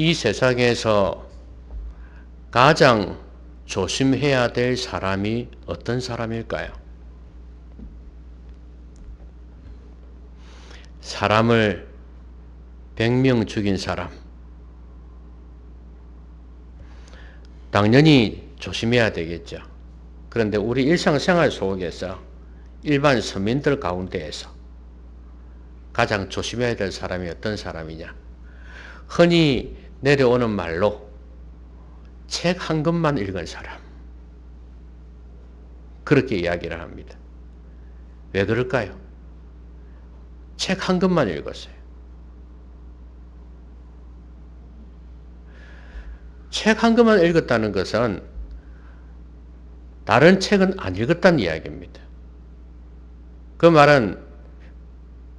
이 세상에서 가장 조심해야 될 사람이 어떤 사람일까요? 사람을 100명 죽인 사람. 당연히 조심해야 되겠죠. 그런데 우리 일상생활 속에서 일반 서민들 가운데에서 가장 조심해야 될 사람이 어떤 사람이냐? 흔히 내려오는 말로 책 한 권만 읽은 사람. 그렇게 이야기를 합니다. 왜 그럴까요? 책 한 권만 읽었어요. 책 한 권만 읽었다는 것은 다른 책은 안 읽었다는 이야기입니다. 그 말은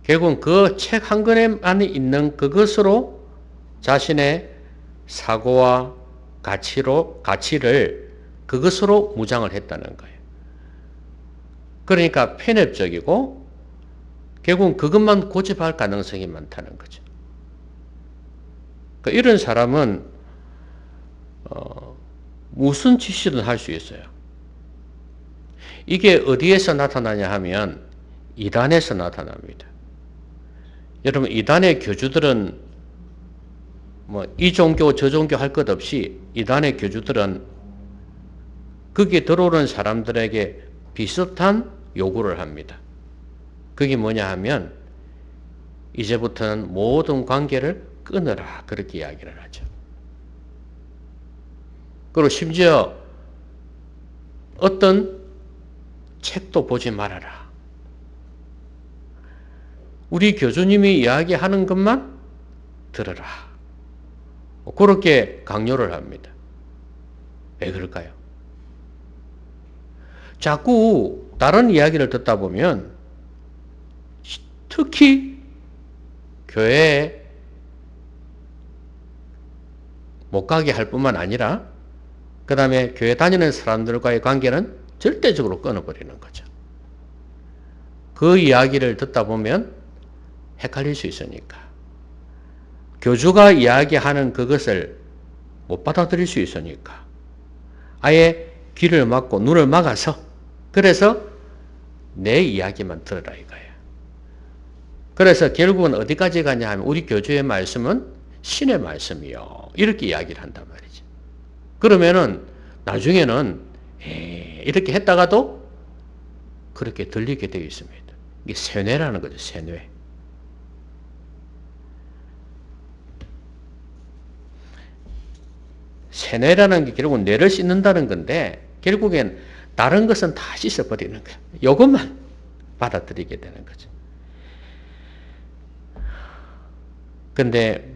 결국은 그 책 한 권에 안에 있는 그것으로 자신의 사고와 가치를 그것으로 무장을 했다는 거예요. 그러니까 편협적이고 결국은 그것만 고집할 가능성이 많다는 거죠. 그러니까 이런 사람은 무슨 짓이든 할 수 있어요. 이게 어디에서 나타나냐 하면 이단에서 나타납니다. 여러분, 이단의 교주들은 이 종교 저 종교 할 것 없이 이단의 교주들은 거기에 들어오는 사람들에게 비슷한 요구를 합니다. 그게 뭐냐 하면 이제부터는 모든 관계를 끊으라, 그렇게 이야기를 하죠. 그리고 심지어 어떤 책도 보지 말아라. 우리 교주님이 이야기하는 것만 들어라. 그렇게 강요를 합니다. 왜 그럴까요? 자꾸 다른 이야기를 듣다 보면 특히 교회에 못 가게 할 뿐만 아니라 그 다음에 교회 다니는 사람들과의 관계는 절대적으로 끊어버리는 거죠. 그 이야기를 듣다 보면 헷갈릴 수 있으니까. 교주가 이야기하는 그것을 못 받아들일 수 있으니까. 아예 귀를 막고 눈을 막아서 그래서 내 이야기만 들으라 이거예요. 그래서 결국은 어디까지 가냐 하면 우리 교주의 말씀은 신의 말씀이요. 이렇게 이야기를 한단 말이죠. 그러면은 나중에는 이렇게 했다가도 그렇게 들리게 되어 있습니다. 이게 세뇌라는 거죠. 세뇌. 세뇌라는 게 결국은 뇌를 씻는다는 건데 결국엔 다른 것은 다 씻어버리는 거예요. 이것만 받아들이게 되는 거죠. 근데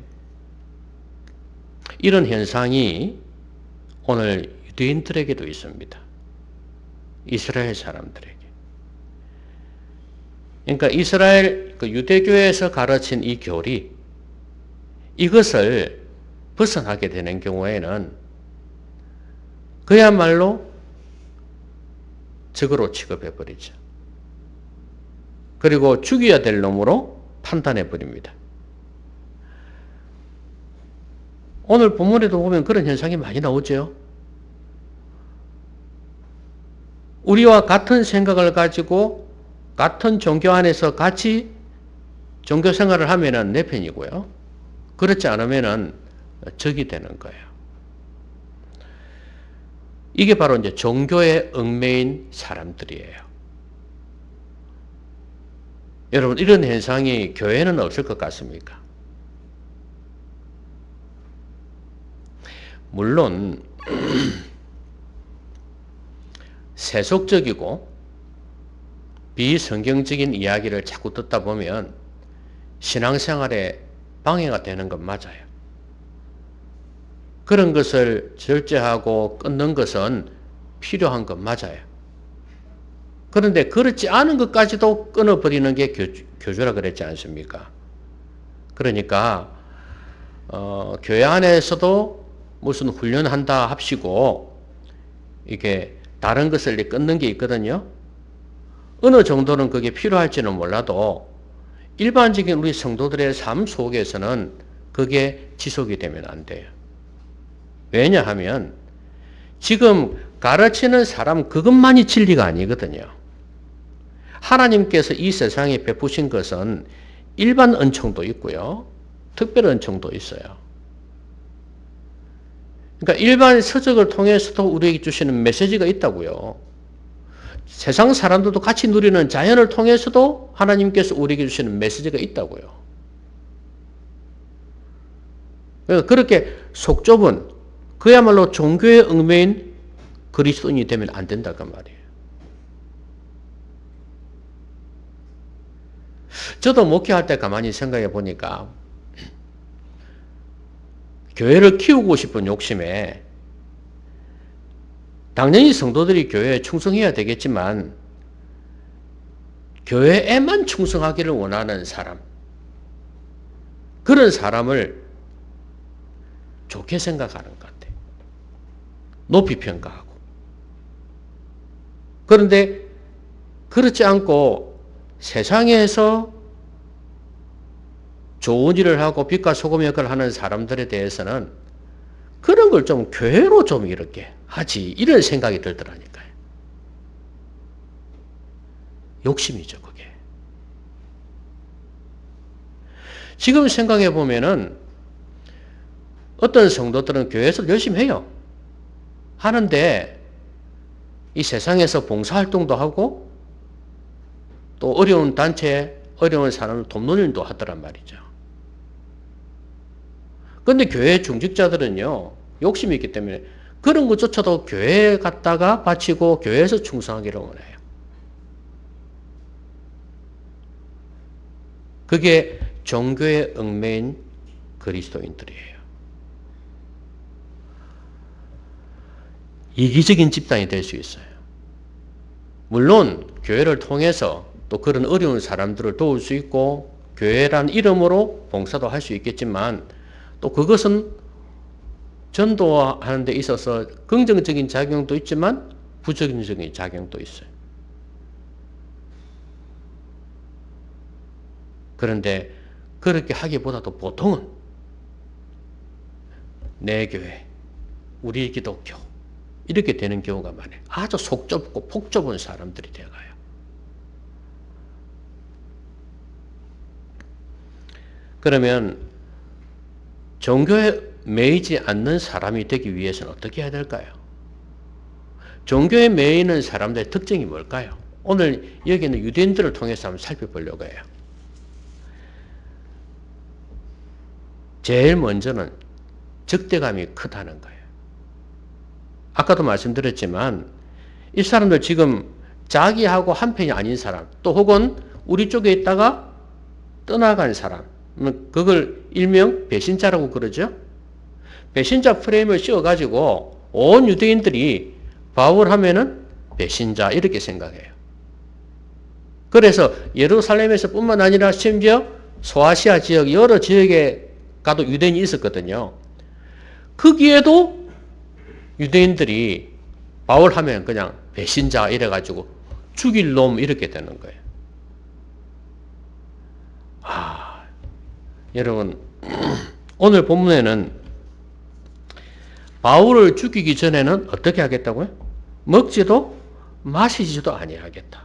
이런 현상이 오늘 유대인들에게도 있습니다. 이스라엘 사람들에게. 그러니까 이스라엘 유대교에서 가르친 이 교리, 이것을 벗어나게 되는 경우에는 그야말로 적으로 취급해버리죠. 그리고 죽여야 될 놈으로 판단해버립니다. 오늘 본문에도 보면 그런 현상이 많이 나오죠. 우리와 같은 생각을 가지고 같은 종교 안에서 같이 종교 생활을 하면은 내 편이고요. 그렇지 않으면은 적이 되는 거예요. 이게 바로 이제 종교에 얽매인 사람들이에요. 여러분, 이런 현상이 교회는 없을 것 같습니까? 물론 세속적이고 비성경적인 이야기를 자꾸 듣다 보면 신앙생활에 방해가 되는 건 맞아요. 그런 것을 절제하고 끊는 것은 필요한 건 맞아요. 그런데 그렇지 않은 것까지도 끊어버리는 게 교주라 그랬지 않습니까? 그러니까 교회 안에서도 무슨 훈련한다 합시고 이게 다른 것을 끊는 게 있거든요. 어느 정도는 그게 필요할지는 몰라도 일반적인 우리 성도들의 삶 속에서는 그게 지속이 되면 안 돼요. 왜냐하면 지금 가르치는 사람 그것만이 진리가 아니거든요. 하나님께서 이 세상에 베푸신 것은 일반 은총도 있고요. 특별 은총도 있어요. 그러니까 일반 서적을 통해서도 우리에게 주시는 메시지가 있다고요. 세상 사람들도 같이 누리는 자연을 통해서도 하나님께서 우리에게 주시는 메시지가 있다고요. 그렇게 속 좁은 그야말로 종교의 얽매인 그리스도인이 되면 안 된다 그 말이에요. 저도 목회할 때 가만히 생각해 보니까 교회를 키우고 싶은 욕심에 당연히 성도들이 교회에 충성해야 되겠지만 교회에만 충성하기를 원하는 사람, 그런 사람을 좋게 생각하는 것 같아요. 높이 평가하고. 그런데 그렇지 않고 세상에서 좋은 일을 하고 빛과 소금 역할을 하는 사람들에 대해서는 그런 걸 좀 교회로 좀 이렇게 하지, 이런 생각이 들더라니까요. 욕심이죠, 그게. 지금 생각해 보면은 어떤 성도들은 교회에서 열심히 해요. 하는데 이 세상에서 봉사활동도 하고 또 어려운 단체에 어려운 사람을 돕는 일도 하더란 말이죠. 그런데 교회 중직자들은요, 욕심이 있기 때문에 그런 것조차도 교회에 갔다가 바치고 교회에서 충성하기를 원해요. 그게 종교의 얽매인 그리스도인들이에요. 이기적인 집단이 될 수 있어요. 물론 교회를 통해서 또 그런 어려운 사람들을 도울 수 있고 교회란 이름으로 봉사도 할 수 있겠지만 또 그것은 전도하는 데 있어서 긍정적인 작용도 있지만 부정적인 작용도 있어요. 그런데 그렇게 하기보다도 보통은 내 교회, 우리 기독교 이렇게 되는 경우가 많아요. 아주 속 좁고 폭 좁은 사람들이 되어가요. 그러면 종교에 매이지 않는 사람이 되기 위해서는 어떻게 해야 될까요? 종교에 매이는 사람들의 특징이 뭘까요? 오늘 여기는 유대인들을 통해서 한번 살펴보려고 해요. 제일 먼저는 적대감이 크다는 거예요. 아까도 말씀드렸지만 이 사람들 지금 자기하고 한편이 아닌 사람, 또 혹은 우리 쪽에 있다가 떠나간 사람, 그걸 일명 배신자라고 그러죠. 배신자 프레임을 씌워가지고 온 유대인들이 바울 하면은 배신자 이렇게 생각해요. 그래서 예루살렘에서 뿐만 아니라 심지어 소아시아 지역 여러 지역에 가도 유대인이 있었거든요. 거기에도 유대인들이 바울 하면 그냥 배신자 이래가지고 죽일 놈 이렇게 되는 거예요. 여러분 오늘 본문에는 바울을 죽이기 전에는 어떻게 하겠다고요? 먹지도 마시지도 아니하겠다.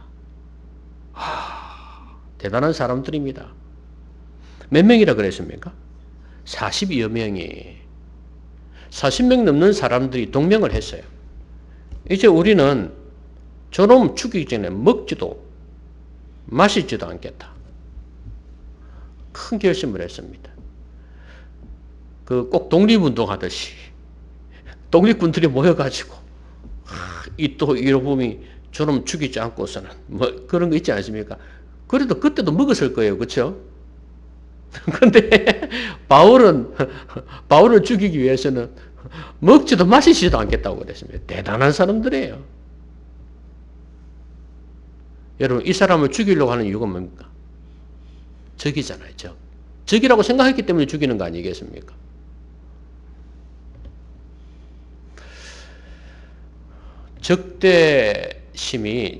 대단한 사람들입니다. 몇 명이라 그랬습니까? 42여 명이 40명 넘는 사람들이 동맹을 했어요. 이제 우리는 저놈 죽이기 전에 먹지도 마시지도 않겠다. 큰 결심을 했습니다. 그 꼭 독립운동 하듯이 독립군들이 모여가지고 이 또 이러봄이 저놈 죽이지 않고서는 뭐 그런 거 있지 않습니까? 그래도 그때도 먹었을 거예요. 그렇죠? 그런데 바울을 죽이기 위해서는 먹지도 마시지도 않겠다고 그랬습니다. 대단한 사람들이에요. 여러분 이 사람을 죽이려고 하는 이유가 뭡니까? 적이잖아요. 적이라고 생각했기 때문에 죽이는 거 아니겠습니까?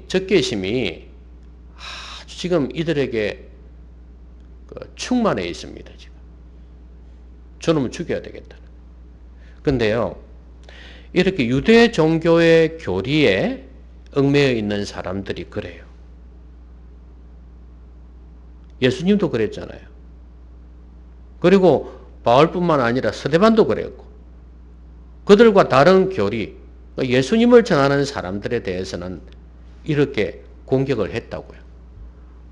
적개심이 지금 이들에게 충만해 있습니다. 지금. 저놈을 죽여야 되겠다. 근데요, 이렇게 유대 종교의 교리에 얽매여 있는 사람들이 그래요. 예수님도 그랬잖아요. 그리고 바울뿐만 아니라 스데반도 그랬고, 그들과 다른 교리, 예수님을 전하는 사람들에 대해서는 이렇게 공격을 했다고요.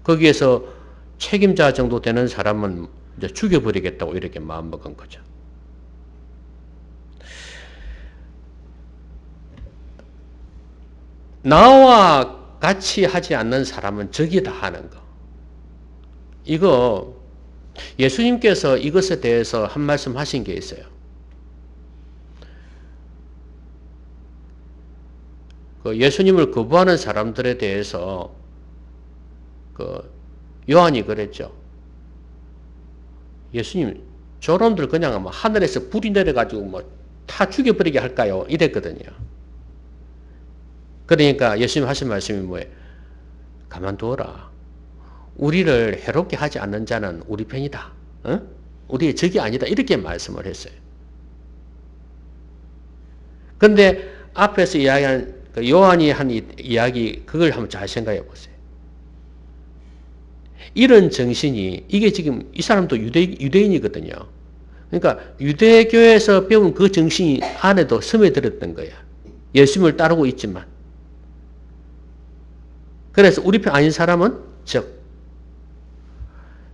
거기에서 책임자 정도 되는 사람은 이제 죽여버리겠다고 이렇게 마음먹은 거죠. 나와 같이 하지 않는 사람은 적이다 하는 거. 이거 예수님께서 이것에 대해서 한 말씀 하신 게 있어요. 그 예수님을 거부하는 사람들에 대해서 그 요한이 그랬죠. 예수님, 저놈들 그냥 뭐 하늘에서 불이 내려가지고 뭐 다 죽여버리게 할까요? 이랬거든요. 그러니까 예수님 하신 말씀이 뭐예요? 가만두어라. 우리를 해롭게 하지 않는 자는 우리 편이다. 어? 우리의 적이 아니다. 이렇게 말씀을 했어요. 근데 앞에서 이야기한 그 요한이 한 이야기, 그걸 한번 잘 생각해 보세요. 이런 정신이, 이게 지금 이 사람도 유대인이거든요. 그러니까 유대교에서 배운 그 정신이 안에도 스며들었던 거야. 예수님을 따르고 있지만. 그래서 우리 편 아닌 사람은 적.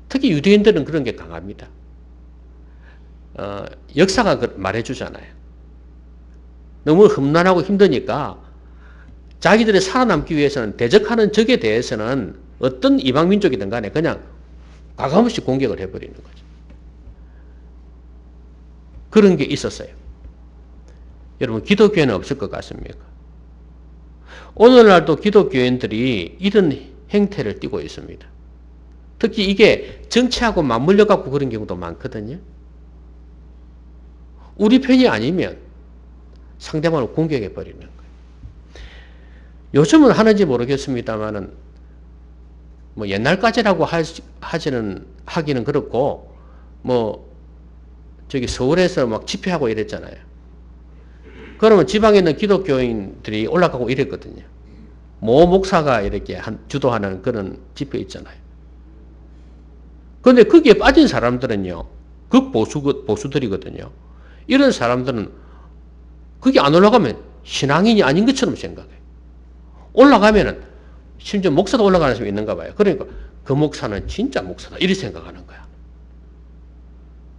특히 유대인들은 그런 게 강합니다. 역사가 말해주잖아요. 너무 험난하고 힘드니까 자기들이 살아남기 위해서는 대적하는 적에 대해서는 어떤 이방민족이든 간에 그냥 가감없이 공격을 해버리는 거죠. 그런 게 있었어요. 여러분, 기독교에는 없을 것 같습니까? 오늘날도 기독교인들이 이런 행태를 띠고 있습니다. 특히 이게 정치하고 맞물려 갖고 그런 경우도 많거든요. 우리 편이 아니면 상대방을 공격해 버리는 거예요. 요즘은 하는지 모르겠습니다만은 뭐 옛날까지라고 하기는 그렇고 뭐 저기 서울에서 막 집회하고 이랬잖아요. 그러면 지방에 있는 기독교인들이 올라가고 이랬거든요. 모 목사가 이렇게 주도하는 그런 집회 있잖아요. 그런데 거기에 빠진 사람들은요, 극보수들이거든요. 이런 사람들은 거기 안 올라가면 신앙인이 아닌 것처럼 생각해요. 올라가면은 심지어 목사도 올라가는 사람이 있는가 봐요. 그러니까 그 목사는 진짜 목사다 이렇게 생각하는 거야.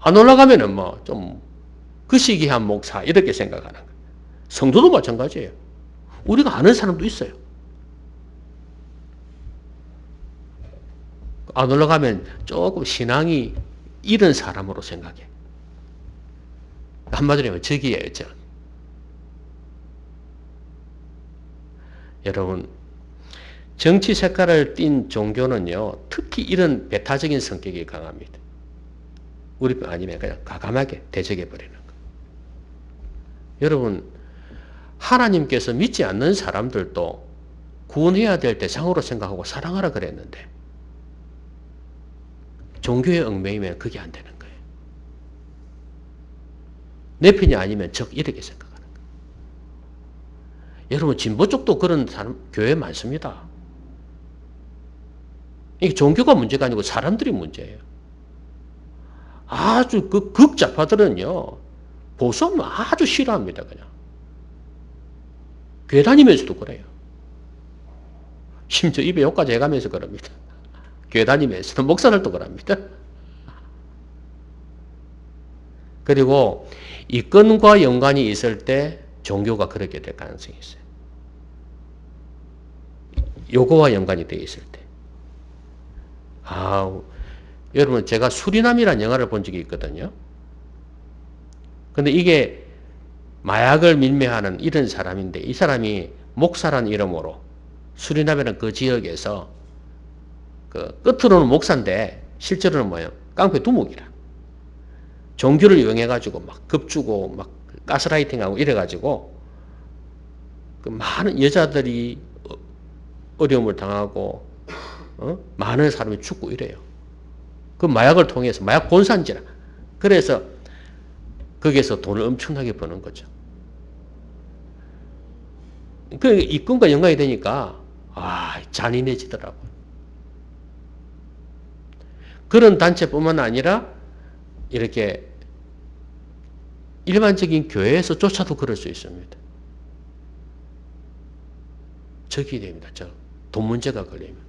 안 올라가면은 뭐 좀 거시기한 목사 이렇게 생각하는 거예요. 성도도 마찬가지예요. 우리가 아는 사람도 있어요. 안 올라가면 조금 신앙이 잃은 사람으로 생각해. 한마디로 하면 적이에요, 적. 여러분, 정치 색깔을 띤 종교는요, 특히 이런 배타적인 성격이 강합니다. 우리 아니면 그냥 과감하게 대적해버리는 거. 여러분, 하나님께서 믿지 않는 사람들도 구원해야 될 대상으로 생각하고 사랑하라 그랬는데, 종교에 얽매이면 그게 안 되는 거예요. 내 편이 아니면 적, 이렇게 생각하는 거예요. 여러분, 진보 쪽도 그런 사람, 교회 많습니다. 이게 종교가 문제가 아니고 사람들이 문제예요. 아주 그 극좌파들은요, 보수하면 아주 싫어합니다, 그냥. 교회 다니면서도 그래요. 심지어 입에 욕까지 해가면서 그럽니다. 교회 다니면서도 목사들도 그럽니다. 그리고 이권과 연관이 있을 때 종교가 그렇게 될 가능성이 있어요. 요거와 연관이 되어 있을 때. 여러분, 제가 수리남이라는 영화를 본 적이 있거든요. 근데 이게 마약을 밀매하는 이런 사람인데, 이 사람이 목사라는 이름으로 수리남이라는 그 지역에서 그 끝으로는 목사인데 실제로는 뭐예요? 깡패 두목이라. 종교를 이용해가지고 막 겁주고 막 가스라이팅하고 이래가지고 그 많은 여자들이 어려움을 당하고 많은 사람이 죽고 이래요. 그 마약을 통해서 마약 본산지라. 그래서 거기에서 돈을 엄청나게 버는 거죠. 그 이권과 연관이 되니까 잔인해지더라고요. 그런 단체뿐만 아니라 이렇게 일반적인 교회에서조차도 그럴 수 있습니다. 적이 됩니다. 돈 문제가 걸리면.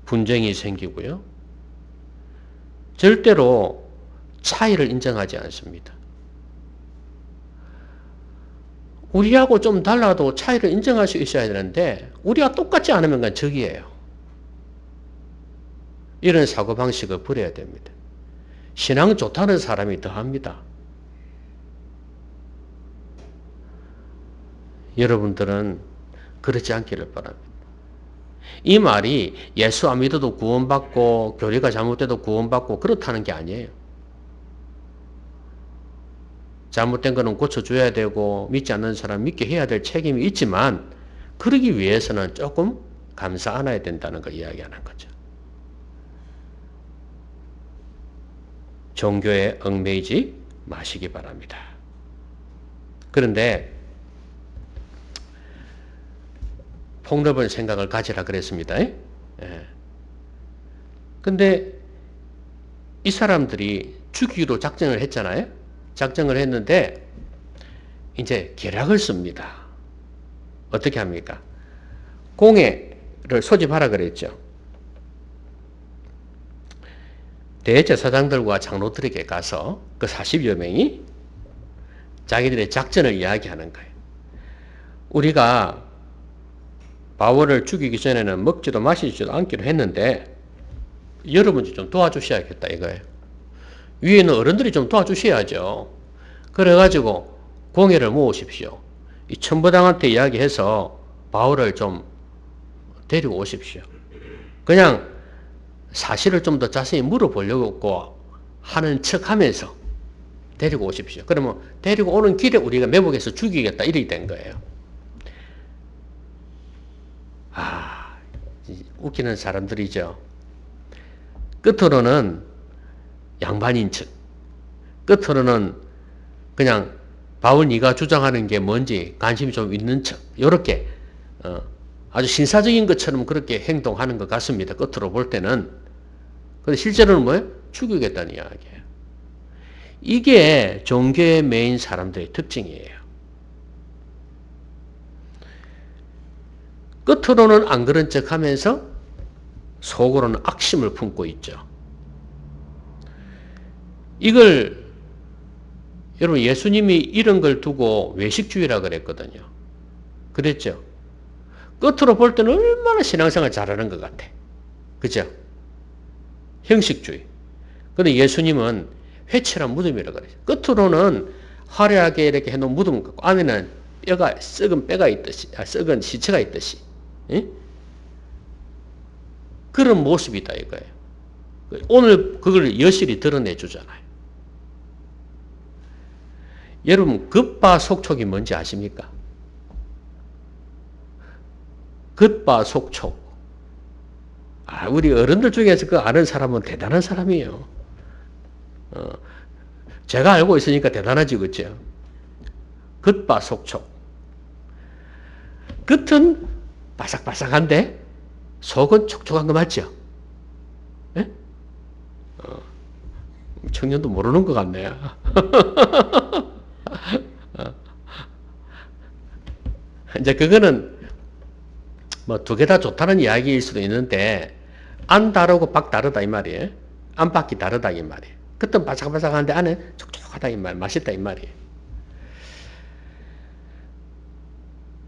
분쟁이 생기고요. 절대로 차이를 인정하지 않습니다. 우리하고 좀 달라도 차이를 인정할 수 있어야 되는데 우리가 똑같지 않으면 그건 적이에요. 이런 사고방식을 버려야 됩니다. 신앙 좋다는 사람이 더합니다. 여러분들은 그렇지 않기를 바랍니다. 이 말이 예수 안 믿어도 구원받고 교리가 잘못돼도 구원받고 그렇다는 게 아니에요. 잘못된 거는 고쳐줘야 되고 믿지 않는 사람 믿게 해야 될 책임이 있지만 그러기 위해서는 조금 감싸 안아야 된다는 걸 이야기하는 거죠. 종교에 얽매이지 마시기 바랍니다. 그런데 폭넓은 생각을 가지라 그랬습니다. 근데 이 사람들이 죽이기로 작정을 했잖아요. 작정을 했는데 이제 계략을 씁니다. 어떻게 합니까? 공회를 소집하라 그랬죠. 대제사장들과 장로들에게 가서 그 40여 명이 자기들의 작전을 이야기하는 거예요. 우리가 바울을 죽이기 전에는 먹지도 마시지도 않기로 했는데 여러분이 좀 도와주셔야겠다 이거예요. 위에는 어른들이 좀 도와주셔야죠. 그래가지고 공회를 모으십시오. 이 천부장한테 이야기해서 바울을 좀 데리고 오십시오. 그냥 사실을 좀 더 자세히 물어보려고 하는 척하면서 데리고 오십시오. 그러면 데리고 오는 길에 우리가 매복해서 죽이겠다 이렇게 된 거예요. 웃기는 사람들이죠. 끝으로는 양반인 척, 끝으로는 그냥 바울 네가 주장하는 게 뭔지 관심이 좀 있는 척, 이렇게 아주 신사적인 것처럼 그렇게 행동하는 것 같습니다. 끝으로 볼 때는. 근데 실제로는 뭐예요? 죽이겠다는 이야기예요. 이게 종교에 매인 사람들의 특징이에요. 끝으로는 안 그런 척 하면서 속으로는 악심을 품고 있죠. 이걸 여러분 예수님이 이런 걸 두고 외식주의라 그랬거든요. 그랬죠. 끝으로 볼 때는 얼마나 신앙생활 잘하는 것 같아. 그죠? 형식주의. 근데 예수님은 회칠한 무덤이라 그래요. 끝으로는 화려하게 이렇게 해놓은 무덤 같고 안에는 뼈가 썩은 뼈가 있듯이, 썩은 시체가 있듯이. 예? 그런 모습이다 이거예요. 오늘 그걸 여실히 드러내 주잖아요. 여러분 겉바속촉이 뭔지 아십니까? 겉바속촉. 우리 어른들 중에서 그 아는 사람은 대단한 사람이에요. 제가 알고 있으니까 대단하지, 그렇죠? 겉바속촉. 겉은 바삭바삭한데 속은 촉촉한 거 맞죠? 예? 청년도 모르는 것 같네요. 이제 그거는 뭐 두 개 다 좋다는 이야기일 수도 있는데 안 다르고 박 다르다 이 말이에요. 안 박이 다르다 이 말이에요. 겉은 바삭바삭한데 안에 촉촉하다 이 말, 맛있다 이 말이에요.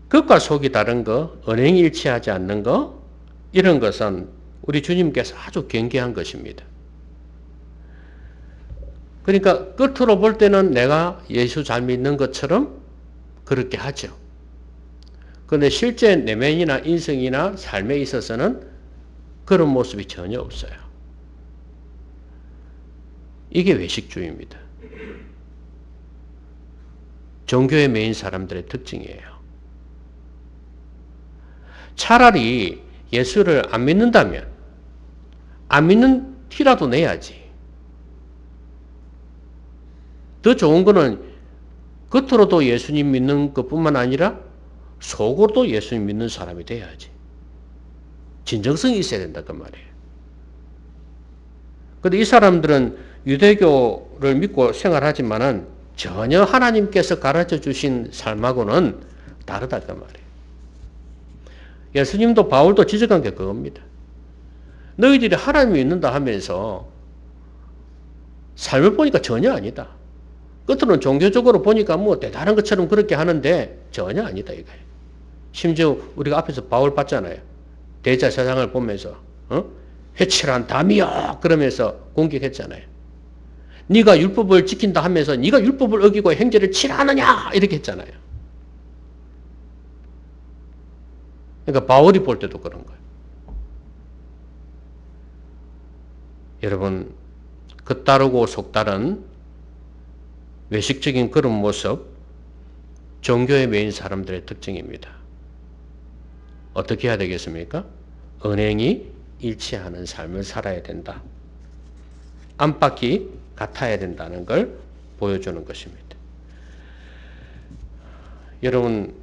겉과 속이 다른 거, 언행이 일치하지 않는 거, 이런 것은 우리 주님께서 아주 경계한 것입니다. 그러니까 끝으로 볼 때는 내가 예수 잘 믿는 것처럼 그렇게 하죠. 그런데 실제 내면이나 인성이나 삶에 있어서는 그런 모습이 전혀 없어요. 이게 외식주의입니다. 종교에 매인 사람들의 특징이에요. 차라리 예수를 안 믿는다면, 안 믿는 티라도 내야지. 더 좋은 거는 겉으로도 예수님 믿는 것뿐만 아니라 속으로도 예수님 믿는 사람이 돼야지. 진정성이 있어야 된다 그 말이에요. 근데 이 사람들은 유대교를 믿고 생활하지만은 전혀 하나님께서 가르쳐 주신 삶하고는 다르다 그 말이에요. 예수님도 바울도 지적한 게 그겁니다. 너희들이 하나님이 있는다 하면서 삶을 보니까 전혀 아니다. 끝으로는 종교적으로 보니까 뭐 대단한 것처럼 그렇게 하는데 전혀 아니다 이거예요. 심지어 우리가 앞에서 바울 봤잖아요. 대제사장을 보면서 회칠한 담이여 그러면서 공격했잖아요. 네가 율법을 지킨다 하면서 네가 율법을 어기고 행제를 칠하느냐 이렇게 했잖아요. 그러니까 바울이 볼 때도 그런 거예요. 여러분 겉다르고 속다른 외식적인 그런 모습 종교에 매인 사람들의 특징입니다. 어떻게 해야 되겠습니까? 언행이 일치하는 삶을 살아야 된다. 안팎이 같아야 된다는 걸 보여주는 것입니다. 여러분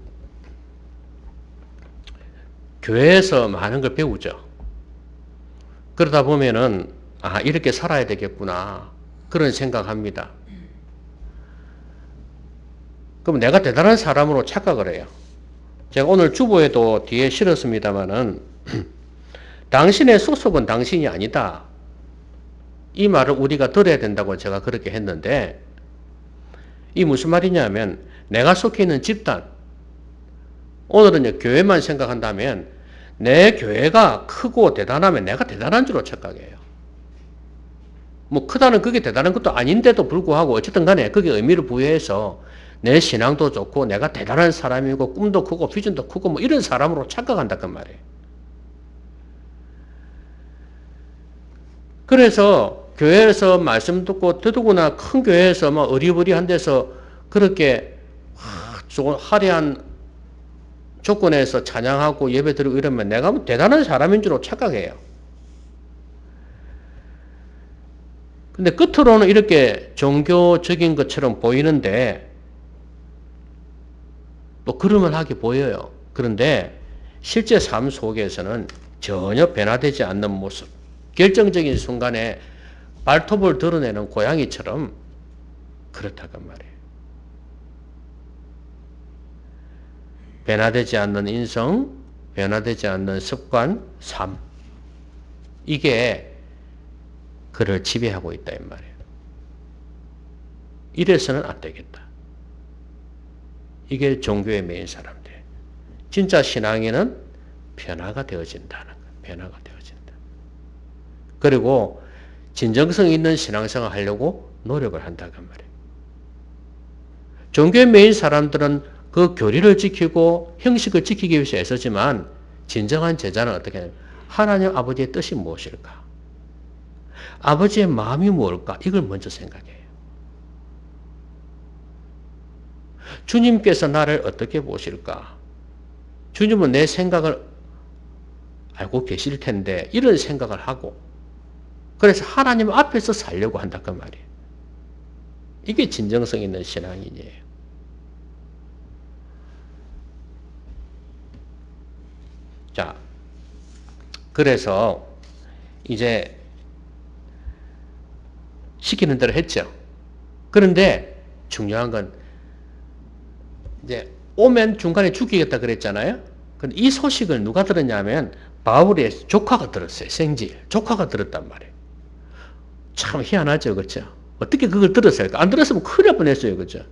교회에서 많은 걸 배우죠. 그러다 보면은 이렇게 살아야 되겠구나 그런 생각합니다. 그럼 내가 대단한 사람으로 착각을 해요. 제가 오늘 주보에도 뒤에 실었습니다마는 당신의 소속은 당신이 아니다. 이 말을 우리가 들어야 된다고 제가 그렇게 했는데 이 무슨 말이냐면 내가 속해 있는 집단 오늘은 교회만 생각한다면 내 교회가 크고 대단하면 내가 대단한 줄로 착각해요. 뭐 크다는 그게 대단한 것도 아닌데도 불구하고 어쨌든 간에 그게 의미를 부여해서 내 신앙도 좋고 내가 대단한 사람이고 꿈도 크고 비전도 크고 뭐 이런 사람으로 착각한다 그 말이에요. 그래서 교회에서 말씀 듣고 더더구나 큰 교회에서 막 어리버리한 데서 그렇게 화려한 조건에서 찬양하고 예배드리고 이러면 내가 뭐 대단한 사람인 줄로 착각해요. 근데 끝으로는 이렇게 종교적인 것처럼 보이는데 또 그럴만하게 보여요. 그런데 실제 삶 속에서는 전혀 변화되지 않는 모습, 결정적인 순간에 발톱을 드러내는 고양이처럼 그렇다고 말이에요. 변화되지 않는 인성, 변화되지 않는 습관, 삶. 이게 그를 지배하고 있다 이 말이에요. 이래서는 안 되겠다. 이게 종교의 메인 사람들. 진짜 신앙에는 변화가 되어진다는 거예요. 변화가 되어진다. 그리고 진정성 있는 신앙생활을 하려고 노력을 한다고 말이에요. 종교의 메인 사람들은 그 교리를 지키고 형식을 지키기 위해서 애쓰지만 진정한 제자는 어떻게 하냐면 하나님 아버지의 뜻이 무엇일까? 아버지의 마음이 무엇일까? 이걸 먼저 생각해요. 주님께서 나를 어떻게 보실까? 주님은 내 생각을 알고 계실 텐데 이런 생각을 하고 그래서 하나님 앞에서 살려고 한다 그 말이에요. 이게 진정성 있는 신앙인이에요. 자, 그래서 이제 시키는 대로 했죠. 그런데 중요한 건 이제 오면 중간에 죽이겠다 그랬잖아요. 근데 이 소식을 누가 들었냐면 바울의 조카가 들었어요. 생질. 조카가 들었단 말이에요. 참 희한하죠. 그렇죠? 어떻게 그걸 들었을까? 안 들었으면 큰일 날 뻔했어요. 그렇죠?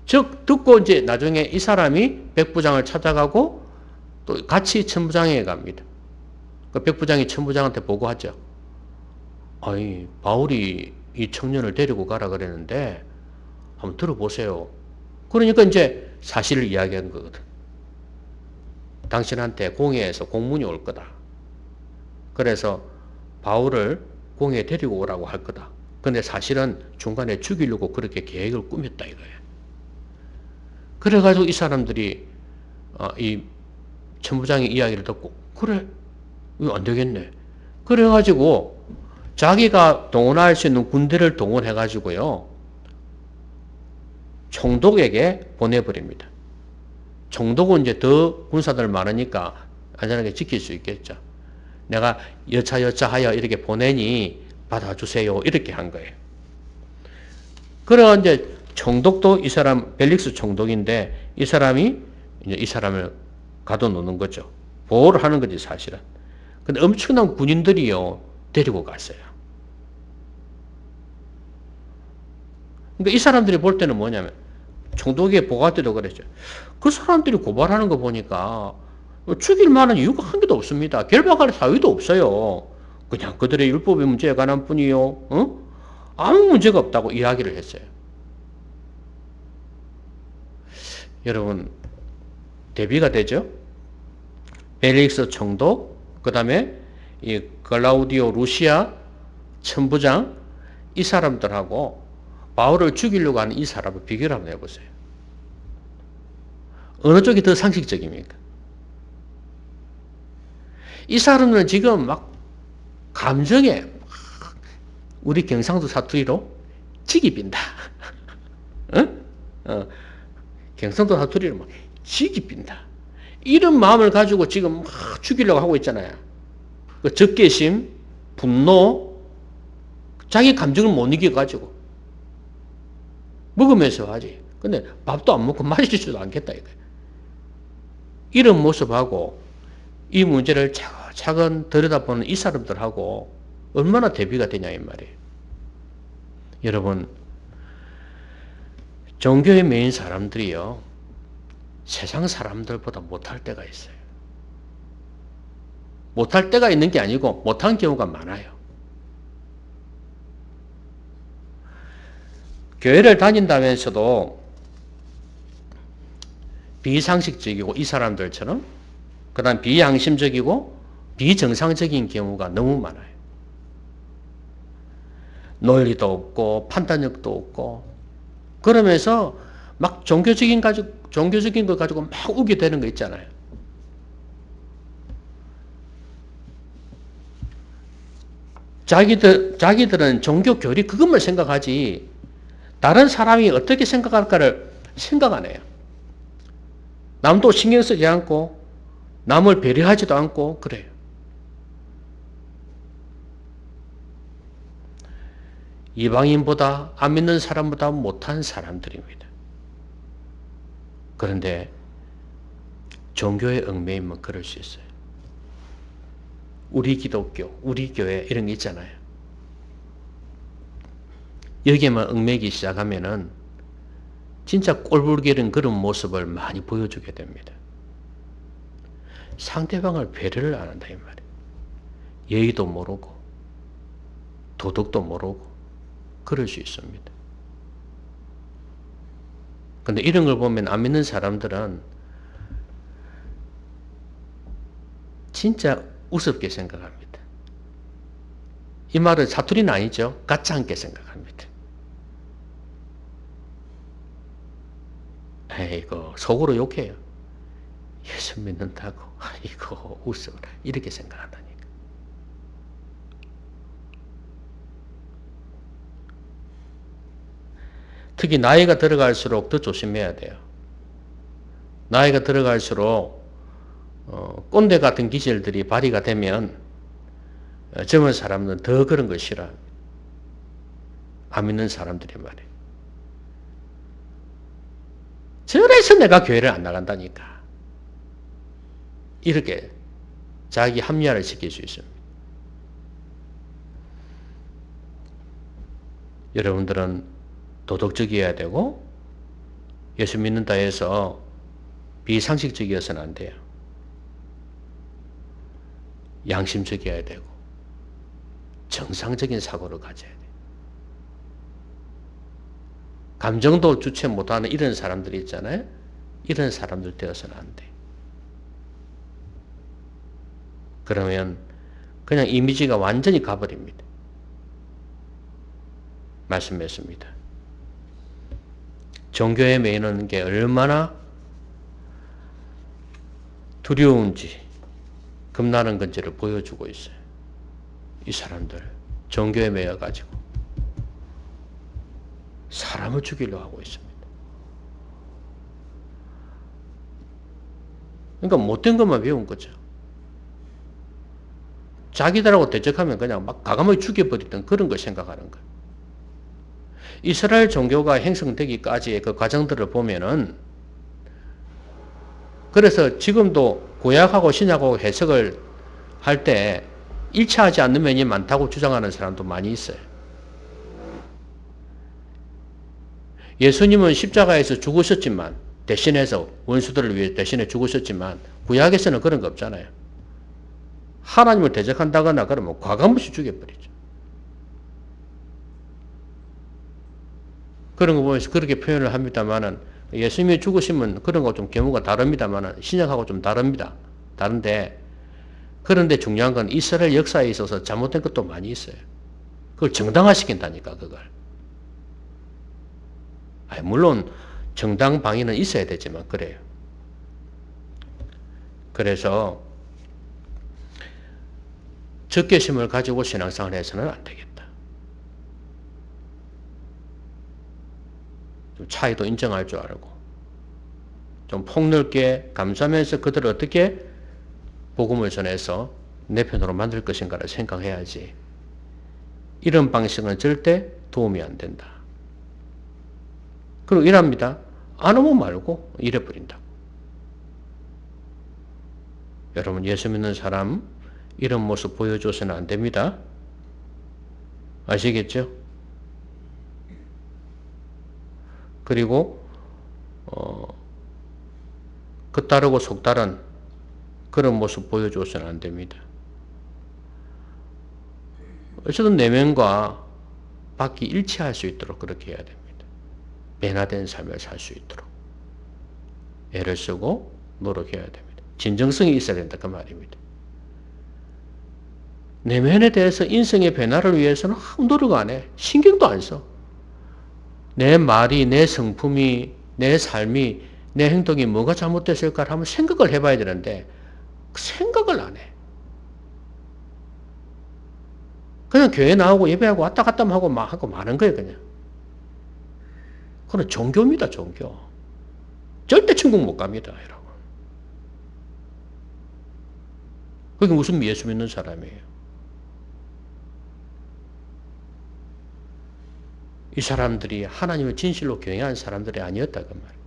즉 듣고 이제 나중에 이 사람이 백부장을 찾아가고 또 같이 천부장에 갑니다. 그 백부장이 천부장한테 보고하죠. 아니 바울이 이 청년을 데리고 가라 그랬는데 한번 들어보세요. 그러니까 이제 사실을 이야기한 거거든. 당신한테 공회에서 공문이 올 거다. 그래서 바울을 공회에 데리고 오라고 할 거다. 근데 사실은 중간에 죽이려고 그렇게 계획을 꾸몄다 이거예요. 그래가지고 이 사람들이 이 천부장의 이야기를 듣고 그래 이거 안 되겠네. 그래가지고 자기가 동원할 수 있는 군대를 동원해가지고요. 총독에게 보내버립니다. 총독은 이제 더 군사들 많으니까 안전하게 지킬 수 있겠죠. 내가 여차하여 이렇게 보내니 받아주세요. 이렇게 한 거예요. 그래 이제 총독도 이 사람 벨릭스 총독인데 이 사람이 이제 이 사람을 가둬놓는 거죠. 보호를 하는 거지 사실은. 근데 엄청난 군인들이요 데리고 갔어요. 그러니까 이 사람들이 볼 때는 뭐냐면 총독의 보고할 때도 그랬죠. 그 사람들이 고발하는 거 보니까 죽일 만한 이유가 한 개도 없습니다. 결박할 사유도 없어요. 그냥 그들의 율법의 문제에 관한 뿐이요. 어? 아무 문제가 없다고 이야기를 했어요. 여러분 대비가 되죠? 벨릭스 총독, 그 다음에 이 클라우디오 루시아 천부장 이 사람들하고 바울을 죽이려고 하는 이 사람을 비교를 한번 해보세요. 어느 쪽이 더 상식적입니까? 이 사람들은 지금 막 감정에 우리 경상도 사투리로 지기 빈다. 어? 경상도 사투리로 막 지기 빈다. 이런 마음을 가지고 지금 막 죽이려고 하고 있잖아요. 그 적개심, 분노, 자기 감정을 못 이겨가지고 먹으면서 하지. 근데 밥도 안 먹고 마시지도 않겠다 이거야. 이런 모습하고 이 문제를 차근차근 들여다보는 이 사람들하고 얼마나 대비가 되냐 이 말이에요. 여러분 종교의 메인 사람들이요 세상 사람들보다 못할 때가 있어요. 못할 때가 있는 게 아니고 못한 경우가 많아요. 교회를 다닌다면서도 비상식적이고 이 사람들처럼 그 다음 비양심적이고 비정상적인 경우가 너무 많아요. 논리도 없고 판단력도 없고 그러면서 막 종교적인 거 가지고 막 우게 되는 거 있잖아요. 자기들은 종교 교리 그것만 생각하지 다른 사람이 어떻게 생각할까를 생각 안 해요. 남도 신경 쓰지 않고 남을 배려하지도 않고 그래요. 이방인보다 안 믿는 사람보다 못한 사람들입니다. 그런데 종교에 얽매이면 그럴 수 있어요. 우리 기독교, 우리 교회 이런 게 있잖아요. 여기에만 얽매이기 시작하면은 진짜 꼴불견인 그런 모습을 많이 보여주게 됩니다. 상대방을 배려를 안 한다 이 말이에요. 예의도 모르고 도덕도 모르고 그럴 수 있습니다. 근데 이런 걸 보면 안 믿는 사람들은 진짜 우습게 생각합니다. 이 말은 사투리는 아니죠. 같지 않게 생각합니다. 에이고 속으로 욕해요. 예수 믿는다고 아이고 웃어라 이렇게 생각한다니까. 특히 나이가 들어갈수록 더 조심해야 돼요. 나이가 들어갈수록 꼰대 같은 기질들이 발휘가 되면 젊은 사람들은 더 그런 걸 싫어합니다. 안 믿는 사람들이 말이에요. 저래서 내가 교회를 안 나간다니까. 이렇게 자기 합리화를 시킬 수 있습니다. 여러분들은 도덕적이어야 되고 예수 믿는다 해서 비상식적이어서는 안 돼요. 양심적이어야 되고 정상적인 사고를 가져야 돼요. 감정도 주체 못하는 이런 사람들이 있잖아요. 이런 사람들 되어서는 안 돼. 그러면 그냥 이미지가 완전히 가버립니다. 말씀했습니다. 종교에 매이는 게 얼마나 두려운지 겁나는 건지를 보여주고 있어요. 이 사람들 종교에 매여가지고 사람을 죽이려고 하고 있습니다. 그러니까 못된 것만 배운 거죠. 자기들하고 대적하면 그냥 막 과감하게 죽여버리던 그런 걸 생각하는 거예요. 이스라엘 종교가 형성되기까지의 그 과정들을 보면은, 그래서 지금도 구약하고 신약하고 해석을 할 때 일치하지 않는 면이 많다고 주장하는 사람도 많이 있어요. 예수님은 십자가에서 죽으셨지만, 대신해서 원수들을 위해 대신해 죽으셨지만, 구약에서는 그런 거 없잖아요. 하나님을 대적한다거나 그러면 과감없이 죽여버리죠. 그런 거 보면서 그렇게 표현을 합니다만은, 예수님이 죽으시면 그런 거 좀 경우가 다릅니다만은, 신약하고 좀 다릅니다. 다른데, 그런데 중요한 건 이스라엘 역사에 있어서 잘못된 것도 많이 있어요. 그걸 정당화시킨다니까, 그걸. 물론 정당 방위는 있어야 되지만 그래요. 그래서 적개심을 가지고 신앙생활을 해서는 안 되겠다. 좀 차이도 인정할 줄 알고, 좀 폭넓게 감수하면서 그들을 어떻게 복음을 전해서 내 편으로 만들 것인가를 생각해야지. 이런 방식은 절대 도움이 안 된다. 그리고 이랍니다. 안 오면 말고 이래버린다고. 여러분, 예수 믿는 사람 이런 모습 보여줘서는 안 됩니다. 아시겠죠? 그리고 겉다르고 속다른 그런 모습 보여줘서는 안 됩니다. 어쨌든 내면과 밖이 일치할 수 있도록 그렇게 해야 됩니다. 변화된 삶을 살 수 있도록 애를 쓰고 노력해야 됩니다. 진정성이 있어야 된다 그 말입니다. 내면에 대해서 인성의 변화를 위해서는 노력 안 해. 신경도 안 써. 내 말이, 내 성품이, 내 삶이, 내 행동이 뭐가 잘못됐을까를 한번 생각을 해봐야 되는데 생각을 안 해. 그냥 교회 나오고 예배하고 왔다 갔다 하고 마는 거예요, 그냥. 그건 종교입니다, 종교. 절대 천국 못 갑니다, 여러분. 그게 무슨 예수 믿는 사람이에요? 이 사람들이 하나님을 진실로 경외한 사람들이 아니었다, 그 말이에요.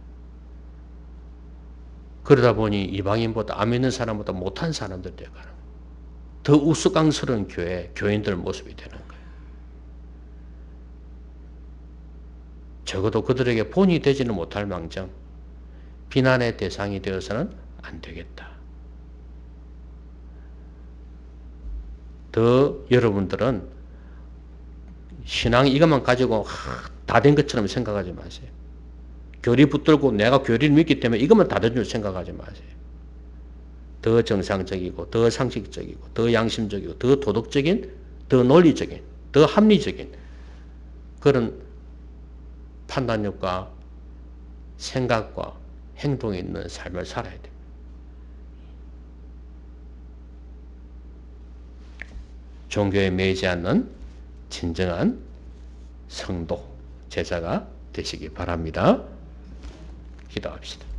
그러다 보니 이방인보다, 안 믿는 사람보다 못한 사람들 되어가는 거예요. 더 우스꽝스러운 교인들 모습이 되는 거예요. 적어도 그들에게 본이 되지는 못할 망정 비난의 대상이 되어서는 안 되겠다. 더 여러분들은 신앙 이것만 가지고 다 된 것처럼 생각하지 마세요. 교리 붙들고 내가 교리를 믿기 때문에 이것만 다 된 줄 생각하지 마세요. 더 정상적이고 더 상식적이고 더 양심적이고 더 도덕적인, 더 논리적인, 더 합리적인 그런 판단력과 생각과 행동이 있는 삶을 살아야 됩니다. 종교에 매이지 않는 진정한 성도, 제자가 되시기 바랍니다. 기도합시다.